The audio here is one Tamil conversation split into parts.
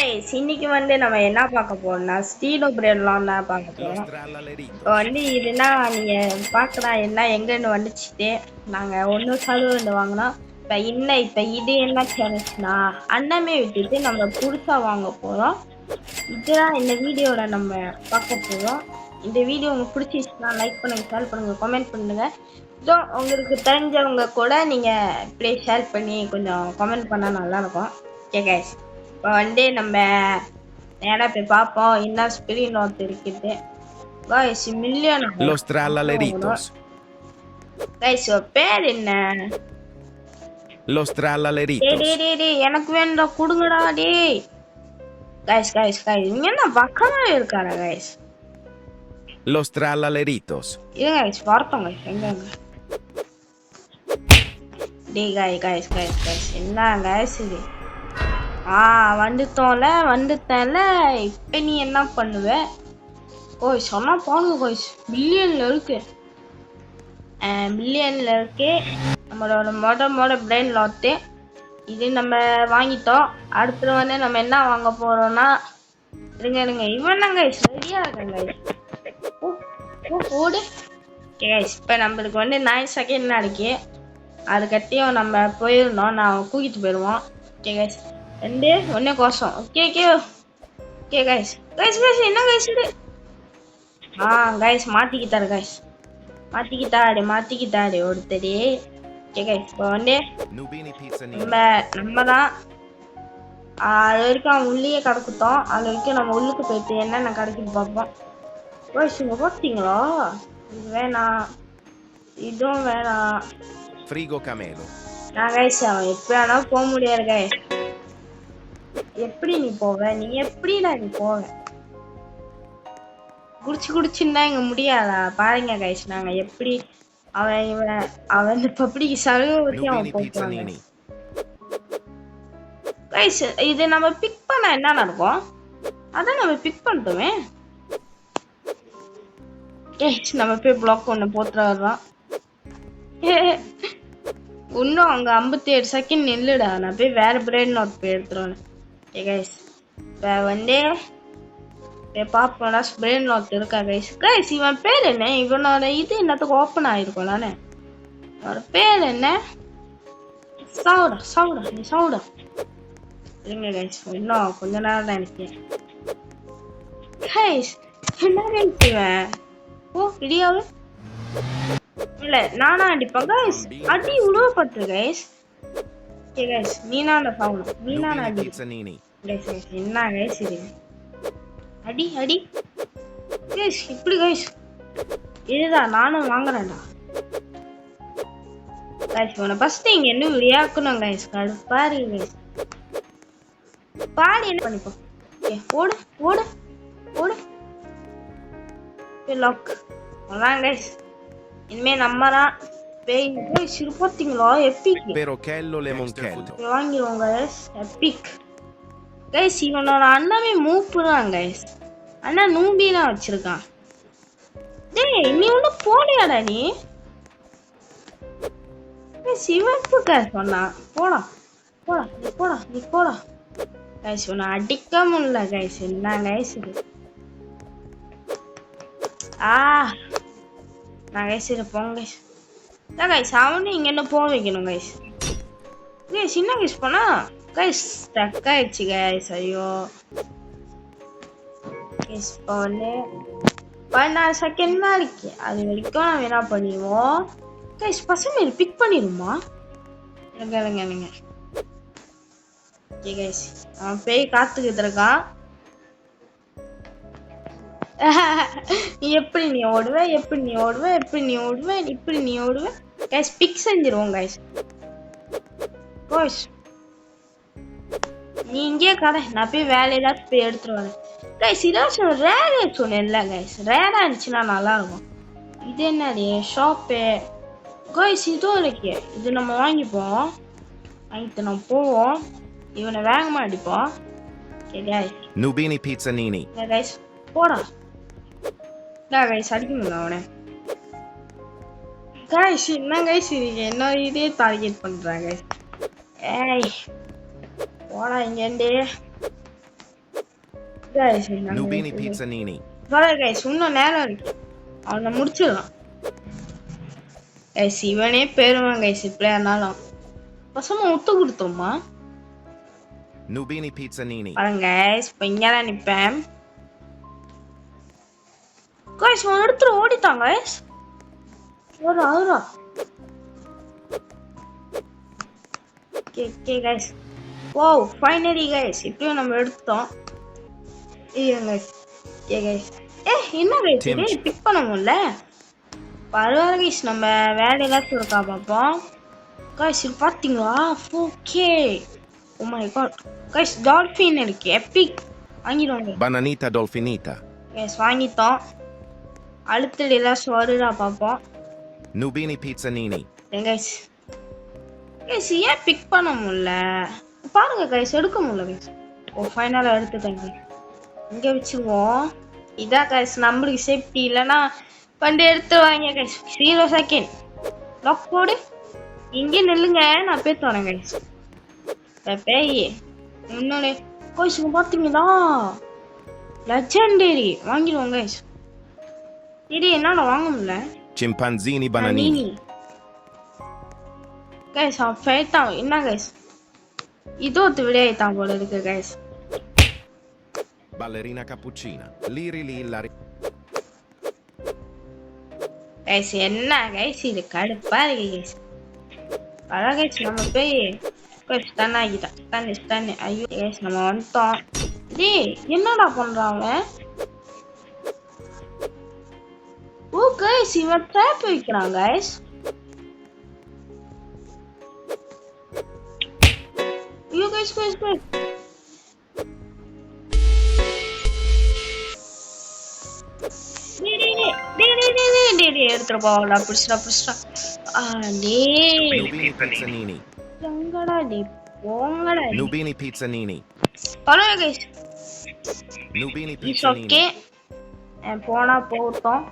கைஸ் இன்னைக்கு நம்ம என்ன பார்க்க போறோம்னா ஸ்டீலோ பிரெட்லாம் தான் பார்க்க போறோம். இதுனா நீங்க பார்க்கலாம் என்ன எங்கன்னு வந்துச்சுட்டு நாங்க ஒன்றும் சலுகை வாங்கினோம். இப்போ இது என்ன சேனல்ஸ்னா அண்ணமே விட்டுட்டு நம்ம புதுசா வாங்க போறோம். இதுதான் இந்த வீடியோல நம்ம பார்க்க போறோம். இந்த வீடியோ உங்களுக்கு பிடிச்சிருச்சுன்னா லைக் பண்ணுங்க, ஷேர் பண்ணுங்க, கமெண்ட் பண்ணுங்க. ஸோ உங்களுக்கு தெரிஞ்சவங்க கூட நீங்க இப்படியே ஷேர் பண்ணி கொஞ்சம் கமெண்ட் பண்ணா நல்லா இருக்கும். ஓகே கைஸ், இப்போ நம்ம நேரா போய் பார்ப்போம் என்ன ஸ்பிரின் நோட் இருக்குது. Guys million Los Trallaleritos. Guys பேர் என்ன? Los Trallaleritos. டேய் எனக்கு வேண்டாம், கொடுங்கடா டேய். கைஸ் இங்க என்ன பக்கமாவே இருக்காரா கைஸ்? Los Trallaleritos. இது கைஸ் பார்த்தோம் கைஸ் எங்க டேய் கைஸ் என்ன கைஸ் இது? வந்துட்டேன்ல. இப்போ நீ என்ன பண்ணுவ? கோய் சொன்னா பாருங்க கோய்ஸ், பில்லியன்ல இருக்கு. நம்மளோட பிரெயின் லாட்டு இது நம்ம வாங்கிட்டோம். அடுத்து நம்ம என்ன வாங்க போறோம்னா இருங்க இவன் கைஸ் ரெடியா இருக்கேன் கைஸ். ஓடு கைஸ். இப்போ நம்மளுக்கு 9 செகண்ட் இருக்கு. அது கட்டியும் நம்ம போயிடணும். நான் கூக்கிட்டு போயிடுவோன். ஓகே கைஸ், 2 1 கோசம். ஓகே கைஸ் என்ன கைஸ் இது? கைஸ் மாத்திக்கிட்டாரு ஒருத்தடி. ஓகே கைஸ், இப்போ நம்ம தான் அது வரைக்கும் அவன் உள்ளே கிடக்குத்தோம். அது வரைக்கும் நம்ம உள்ளுக்கு போயிட்டு என்னென்ன கிடைக்குன்னு பார்ப்போம். கைஸ் இங்க பார்த்தீங்களா? இது வேணாம், இதுவும் வேணாம். Frigo Camelo. கைஸ் அவன் எப்ப வேணாலும் போக முடியாது கைஸ். எப்படி நீ போவ? நீ போவ? குடிச்சுன்னா இங்க முடியாதா? பாருங்க கைஸ், நாங்க எப்படி அவன் பப்ளிக் சர்வே வரைக்கும் அவன் போவாங்க கைஸ். இது நம்ம பிக் பண்ண என்ன நடக்கும்? அதான் நம்ம பிக் பண்ணிட்டோமே கைஸ். நம்ம போய் பிளாக் ஒன்று போட்டுற வர்றோம். இன்னும் அங்க 57 செகண்ட் நில்லுடா. நான் போய் வேற பிரெயின் நோட் போய் எடுத்துருவேன். கைஸ் இப்போ பாப்போம்டா பிரெயின் நோட் இருக்கா கைஸ். இவன் பேர் என்ன? இவனோட இது என்னத்துக்கு ஓப்பன் ஆயிருக்கும் தானே? அவனோட பேர் என்ன? சவுடா இருங்க கைஸ், இன்னும் கொஞ்ச நேரம் தான் எனக்கு கைஸ். என்ன கைஸ் இவன்? இடியாவு இல்ல நானா அடிப்பேன் கைஸ். அடி உழுவ பத்து கைஸ். ஓகே கைஸ், நீனாண்ட சாவணும். நீனான அடி கைஸ். என்ன கைஸ் இது? அடி கைஸ் இப்படி கைஸ். இதுதான் நானும் வாங்குறேன்டா கைஸ். உன ஃபர்ஸ்ட் இங்க என்ன விளையாக்கணும் கைஸ். கடுப்பாரு கைஸ். பாடி என்ன பண்ணிப்போம். ஓடு லாக் அதான் கைஸ். இனிமே நம்ம தான் பேய் சிறுபாத்தீங்களா? Epic Perochello Lemoncello. வாங்கிடுவோம் கைஸ். Epic guys. இவனோட அண்ணாவே மூப்பு தான் கைஸ். அண்ணா நூபி தான் வச்சிருக்கான். டேய் நீ ஒன்றும் போலையாடா நீ? சிவப்பு கைஸ் சொன்னா போடா கைஸ். உன்னை அடிக்க முடியல கைஸ். என்ன கைஸ் இது? நான் கைஸ் இதை போங்க கைஸ். கைஸ் அவனு இங்க என்ன போக வைக்கணும் கைஸ். சின்ன கைஸ் போனா கைஸ் ஸ்டக் ஆயிடுச்சு கைஸ். ஐயோ கைஸ், இப்போ 16 செகண்ட் தான் இருக்கு. அது வரைக்கும் நம்ம என்ன பண்ணிடுவோம் கைஸ். பசங்க பிக் பண்ணிடுமா? இல்லைங்க ஓகே கைஸ், அவன் பேய் காத்துக்கிட்டு இருக்கான். எப்படி நீ ஓடுவ கைஸ். பிக் செஞ்சிருவோம் கைஸ். நீ இங்கே கடை, நான் போய் வேலை ஏதாச்சும் போய் எடுத்துட்டு வரேன் கைஸ். இதாச்சும் ரேர் சொன்னேன்ல கைஸ். ரேரா இருந்துச்சுன்னா நல்லா இருக்கும். இது என்னது ஷாப்பு கைஸ்? இதுவும் இருக்கு. இது நம்ம வாங்கிப்போம். வாங்கிட்டு நம்ம போவோம். இவனை வேகமா அடிப்போம். Nubini Pizzanini. கைஸ் போடா கைஸ். அடிக்க முடியல அவனை கைஸ். என்ன கைஸ் இது? என்ன இதே டார்கெட் பண்றாங்க. ஏய் போடா இங்கேண்டே. Guys Nubini Pizzanini. பாருங்க கைஸ் இன்னும் நேரம் இருக்கு அவனை முடிச்சிடலாம் கைஸ் இவனே பேருவான் கைஸ் இப்படியா இருந்தாலும் பசங்க விட்டு கொடுத்தோமா Nubini Pizzanini. பாருங்க கைஸ் இப்போ இங்கே தான் நிற்பேன் கைஸ் அவன் எடுத்துட்டு ஓடிட்டாங்க கைஸ் ஒரு ஆகுறா okay guys oh finally guys இப்பயும் நம்ம எடுத்துட்டோம் இருங்க ஓகே கைஸ் என்ன கைஸ் இது பிக் பண்ண முடியல பரவாயில்ல கைஸ் நம்ம வேலையெல்லாம் இருக்கா பார்ப்போம் கைஸ் இது பார்த்தீங்களா okay oh my god guys dolphin இருக்கு எப்பிக் வாங்கிடுவாங்க Bananita Dolfinita. கைஸ் வாங்கிட்டோம் அடுத்தது ஏதாச்சும் வருதா பார்ப்போம் Nubini Pizzanini. கைஸ் கைஸ் ஏன் பிக் பண்ண முடியல பாருங்க கைஸ் எடுக்க முடியல கைஸ் ஓ ஃபைனலாக எடுத்துட்டாங்க இங்கே வச்சுருவோம் இதான் கைஸ் நம்மளுக்கு சேஃப்டி இல்லைன்னா பண்டு எடுத்துருவாங்க கைஸ் 0 செகண்ட் லாக் போடு இங்கே நில்லுங்க நான் பேத்து வரேன் கைஸ் பேய் இன்னொன்று கைஸ் பார்த்தீங்களா லெஜெண்டரி வாங்கிடுவோம் கைஸ் இது என்னால் வாங்க முடியல Chimpanzini Bananini. கைஸ் அவன் ஃபேட்டான் என்ன கைஸ் இதோத்து விடையாயிட்டான் போல இருக்கு guys Ballerina Cappuccina. Liri Lillari. Guys என்ன கைஸ் இது கடுப்பா இருக்கு கைஸ் பரவ கைஸ் நம்ம போய் கைஸ் ஸ்டன் ஆகிட்டான் ஸ்டன் ஐயோ கைஸ் நம்ம வந்துட்டோம் டேய் என்னடா பண்றான் அவன் ஓ கைஸ் இவன் ட்ராப் வைக்கிறான் கைஸ் ஐயோ கைஸ் எடுத்துட்டு போவாங்களா பிடிச்சிட்டா Nubini Pizzanini. எங்கடா டே போங்கடா Nubini Pizzanini. பரவாயில்ல guys Nubini it's Pizzanini. Okay போனா போகட்டும்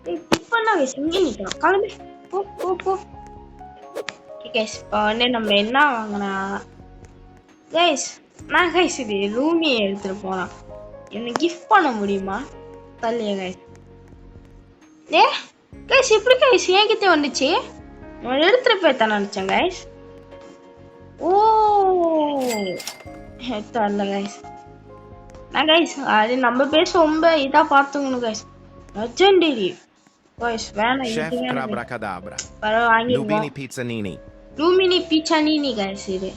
பிக் பண்ணா கைஸ் இங்கே நிற்கிறோம் கிளம்பி போ ஓகே கைஸ் இப்போ வந்து நம்ம என்ன வாங்கினா கைஸ் நான் கைஸ் இது ரூமியை எடுத்துட்டு போகலாம் எனக்கு கிஃப்ட் பண்ண முடியுமா தள்ளிய கைஸ் கைஸ் எப்படி கைஸ் என்கிட்ட வந்துச்சு நான் எடுத்துட்டு போய்தான் நினச்சேன் கைஸ் ஓ தரல கைஸ் நான் கைஸ் அது நம்ம பேச ரொம்ப இதாக பார்த்துக்கணும் கைஸ் லெஜெண்டரி கைஸ் வேணாம் Chef Abracadabra. பரவாயில்ல வாங்கிடுவோம் Nubini Pizzanini. லூமினி பீச்சானினி கைஸ் இது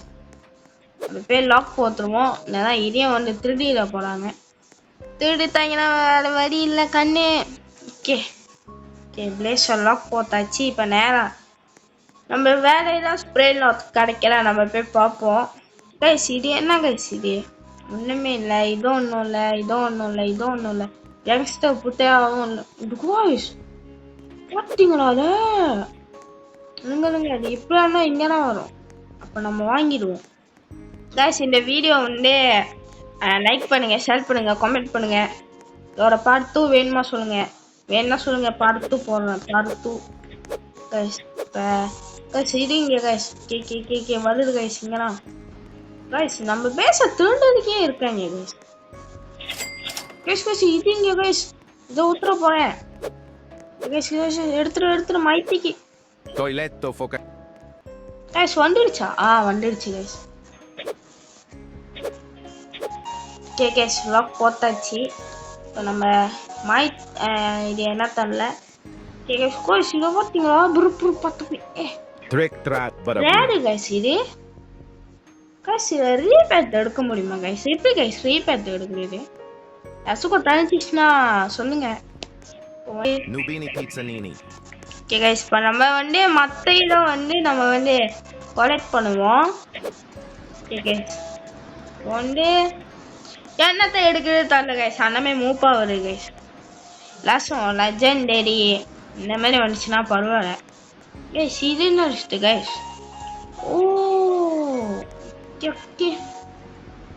அந்த பேர் லாக் போட்டுருவோம் இல்லைனா இதையும் வந்து திருடிட போகிறாங்க திருடித்தாங்கன்னா வேறு வழி இல்லை கண்ணு ஓகே பிளேஸர் லாக் போட்டாச்சு இப்போ நேரம் நம்ம வேலையெல்லாம் ஸ்ப்ரே லாக் கிடைக்கல நம்ம போய் பார்ப்போம் கைஸ் இது என்ன கைஸ் இது ஒன்றுமே இல்லை இதுவும் ஒன்றும் இல்லை யங்ஸ்டர் புட்டையாகவும் இல்லை இது கைஸ் பார்த்தீங்களா அதை அது எப்படின்னா இங்கே தான் வரும் அப்போ நம்ம வாங்கிடுவோம் கைஸ் இந்த வீடியோ வந்து லைக் பண்ணுங்கள் ஷேர் பண்ணுங்கள் கமெண்ட் பண்ணுங்கள் இதோட பார்ட் 2 வேணுமா சொல்லுங்கள் பார்ட் 2 போடுறேன் பார்ட் 2 கைஸ் இப்போ கைஸ் இது இங்கே கைஸ் கே வருது கைஸ் இங்கேனா கைஸ் நம்ம பேச திருண்டதுக்கே இருக்காங்க கைஸ் இது இங்கே கைஸ் இதை விட்டுற போகிறேன் கைஸ் எடுத்துட்டு மைத்திக்கு Toiletto Foca. கைஸ் வந்துடுச்சா வந்துடுச்சு கைஸ் ஓகே கைஸ் லாக் போட்டாச்சு இப்போ நம்ம இது என்ன தரல ஓகே கைஸ் கைஸ் இதை பார்த்தீங்களா புரு பார்த்து Trick Track ரேடு கைஸ் இது கைஸ் இதை ரீபேத் எடுக்க முடியுமா கைஸ் எப்படி கைஸ் ரீபேத் எடுக்கிறது அசுக்கு தெரிஞ்சிச்சுன்னா சொல்லுங்க Nubini Pizzanini. ஓகே கைஸ் இப்போ நம்ம வந்து மற்ற இதை வந்து நம்ம வந்து கலெக்ட் பண்ணுவோம் ஓகே கைஸ் வந்து என்னத்தை எடுக்கிறது தரல கைஸ் அண்ணமே மூப்பாக வருது கைஸ் லாஸ்டம் லெஜெண்டரி இந்த மாதிரி வந்துச்சுன்னா பரவாயில்ல கைஸ் இது என்ன லிஸ்ட்டு கைஸ் ஓ ஓகே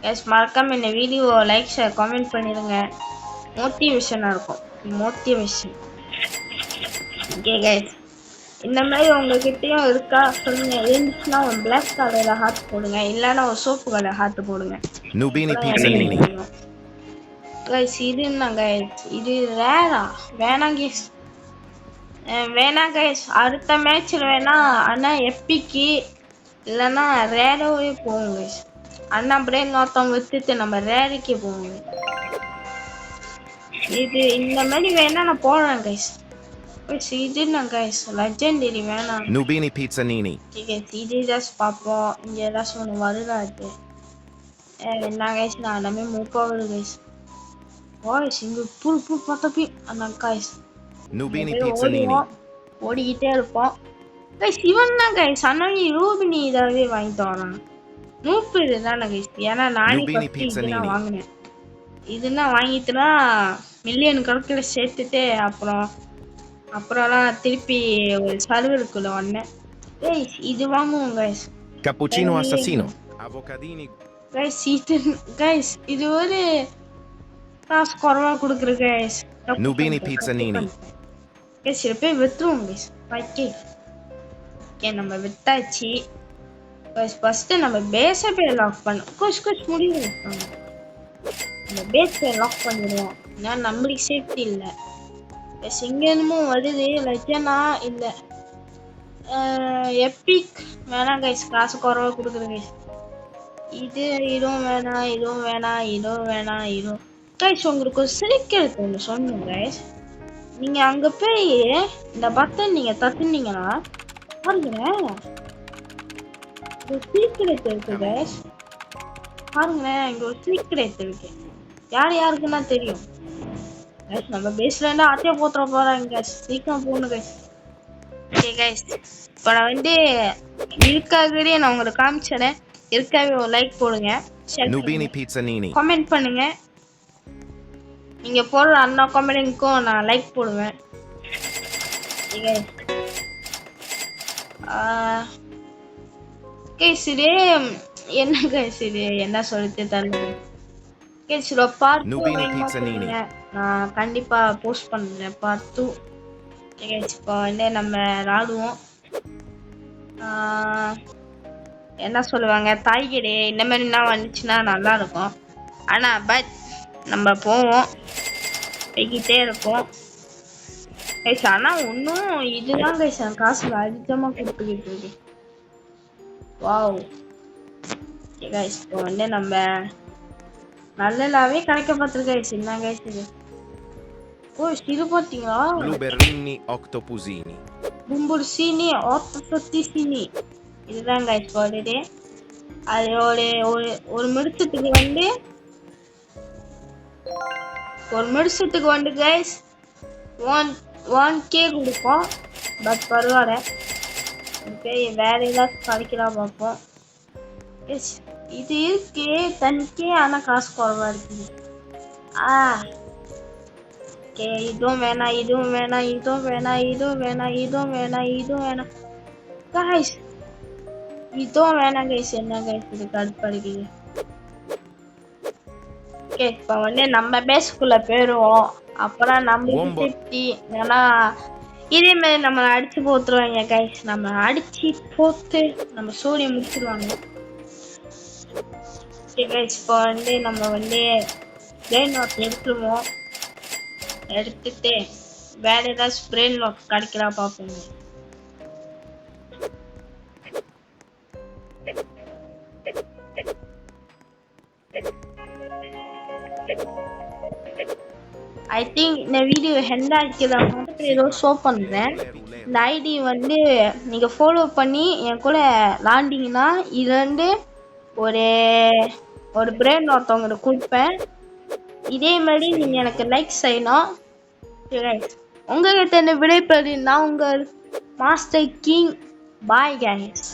கைஸ் மறக்காமல் இந்த வீடியோ லைக் ஷேர் கமெண்ட் பண்ணிடுங்க மோட்டிவேஷனாக இருக்கும் மோட்டிவேஷன் ஓகே கைஸ் இந்த மாதிரி உங்ககிட்டயும் இருக்கா சொல்லுங்க இருந்துச்சுன்னா ஒரு பிளாக் கலரில் ஹார்ட் போடுங்க இல்லைன்னா ஒரு சோப்பு கலர் ஹார்ட் போடுங்க Nubini Pizzanini. கைஸ் இது என்ன கைஸ் இது ரேரா வேணாம் கைஸ் வேணாம் கைஸ் அடுத்த மேட்ச்ல வேணா அண்ணா எப்பிக்கு இல்லைன்னா ரேரோவே போவோம் கைஸ் அண்ணா பிரேன் ஒருத்தவங்க வித்துட்டு நம்ம ரேருக்கே போவோம் இது இந்த மாதிரி வேணா நான் போடுறேன் கைஸ் இது என்ன கைஸ் லெஜெண்டரி வேணாம் Nubini Pizzanini. கைஸ் இது ஜஸ்ட் பார்ப்போம் இங்கே ஏதாச்சும் ஒன்று வருதாது என்ன கைஸ் நான் எல்லாமே மூப்பாவது கைஸ் வாய்ஸ் இங்கே புல் பார்த்தப்பி அந்த கைஸ் Nubini Pizzanini. ஓடிக்கிட்டே இருப்போம் கைஸ் இவன் தான் கைஸ் அண்ணாடி ரூபினி இதாகவே வாங்கிட்டு வரான் நூப்பு இதுதானே கைஸ் ஏன்னா நானே இதுதான் வாங்கினேன் இதுனா வாங்கிட்டுனா மில்லியன் கணக்கில் சேர்த்துட்டு அப்புறம்லாம் திருப்பி ஒரு சர்வருக்குள்ள வந்தேன் கைஸ் இது வாங்குவோம் guys Cappuccino assassino. Avocadini. Guys இது ஒரு காசு குறவா கொடுக்குற கைஸ் Nubini Pizzanini. கைஸ் இதை போய் வித்துருவோம் கைஸ் ஓகே நம்ம வித்தாச்சு கைஸ் ஃபர்ஸ்ட் நம்ம பேஸை போய் லாக் பண்ணோம் கொஞ்சம் முடிவு நம்ம பேஸ் போய் லாக் பண்ணிடுவோம் ஏன்னா நம்மளுக்கு சேஃப்டி இல்லை கைஸ் இங்கே என்னமோ வருது லெஜனா இல்லை எப்பிக் வேணாம் கைஸ் காசு குறவா கொடுக்குற கைஸ் இதுவும் வேணாம் கைஸ் உங்களுக்கு ஒரு சீக்கிரட் ஒன்று சொன்னேன் கைஸ் நீங்கள் அங்கே போய் இந்த பட்டன் நீங்கள் தட்டுனீங்கன்னா பாருங்களேன் ஒரு சீக்கிரட் இருக்கு கைஸ் பாருங்களேன் இங்கே ஒரு சீக்கிரட் இருக்கு யாருக்குன்னா தெரியும் கைஸ் நம்ம பேஸ்ல இருந்து ஆட்டியா போத்துற போகிறாங்க கைஸ் சீக்கிரம் போகணும் கைஸ் ஓகே கைஸ் இப்போ நான் வந்து இருக்காகவே நான் உங்களுக்கு காமிச்சிடறேன் இருக்காவே ஒரு லைக் போடுங்க Nubini Pizzanini. கமெண்ட் பண்ணுங்க நீங்க போடுற அண்ணா கமெண்ட்க்கும் நான் லைக் போடுவேன் கைஸ் இது என்ன கைஸ் இது என்ன சொல்லிட்டு தரல கைஸ் பார்ட் நான் கண்டிப்பா போஸ்ட் பண்றேன் பார்ட் 2 கைஸ் இப்போ வந்து நம்ம விளாடுவோம் என்ன சொல்லுவாங்க தாய்கிடே இந்த மாதிரிலாம் வந்துச்சுன்னா நல்லா இருக்கும் ஆனால் பட் நம்ம போவோம் போய்கிட்டே இருப்போம் கைஸ் ஆனால் ஒன்றும் இதுதான் கைஸ் என் காசு அதிகமாக கொடுத்துக்கிட்டு இருக்கு வாவ் கைஸ் இப்போ வந்து நம்ம நல்லலாவே கிடைக்க பார்த்துருக்க கைஸ் என்ன கைஸ் இது ஓ இது பார்த்தீங்களா Blueberrini Octopusini. பும்புர்சினி ஆர்த்தோசினி இதுதான் கைஸ் போடுது அது ஒரு மிடுசத்துக்கு வந்து கைஸ் 1K கொடுப்போம் பட் பரவாயில்ல ஓகே வேற ஏதாவது கிடைக்கலாம் பார்ப்போம் எஸ் இது இருக்கு தனிக்கே ஆனால் காசு குறவா இருக்குது ஓகே இதுவும் வேணாம் கைஸ் இதுவும் வேணாம் கைஸ் என்ன கைஸ் இது கடுப்படிக்குது ஓகே இப்போ வந்து நம்ம பேஸ்க்குள்ள போயிடுவோம் அப்புறம் நம்மளுக்கு திருப்தி ஏன்னா இதே மாதிரி நம்மளை அடிச்சு போத்துருவாங்க கைஸ் நம்ம அடிச்சு போத்து நம்ம சூரிய முடிச்சிருவாங்க ஓகே கைஸ் இப்போ வந்து நம்ம வந்து பிரெயின் லாக் எடுத்துட்டு வேற ஏதாச்சும் பிரெயின் லாக் கிடைக்கிறா பார்ப்போங்க ஐ திங்க் இந்த வீடியோ ஹெண்ட் ஆகிக்கிறத ஏதோ ஷோ பண்ணுறேன் இந்த ஐடி வந்து நீங்கள் ஃபாலோ பண்ணி என் கூட விளாண்டிங்கன்னா இதுலேருந்து ஒரு பிரெயின் ஒருத்தவங்களுக்கு கொடுப்பேன் இதே மாதிரி நீங்கள் எனக்கு லைக் செய்யணும் உங்ககிட்ட என்ன விடைபெறுனா உங்கள் மாஸ்டர் கிங் பாய் கைஸ்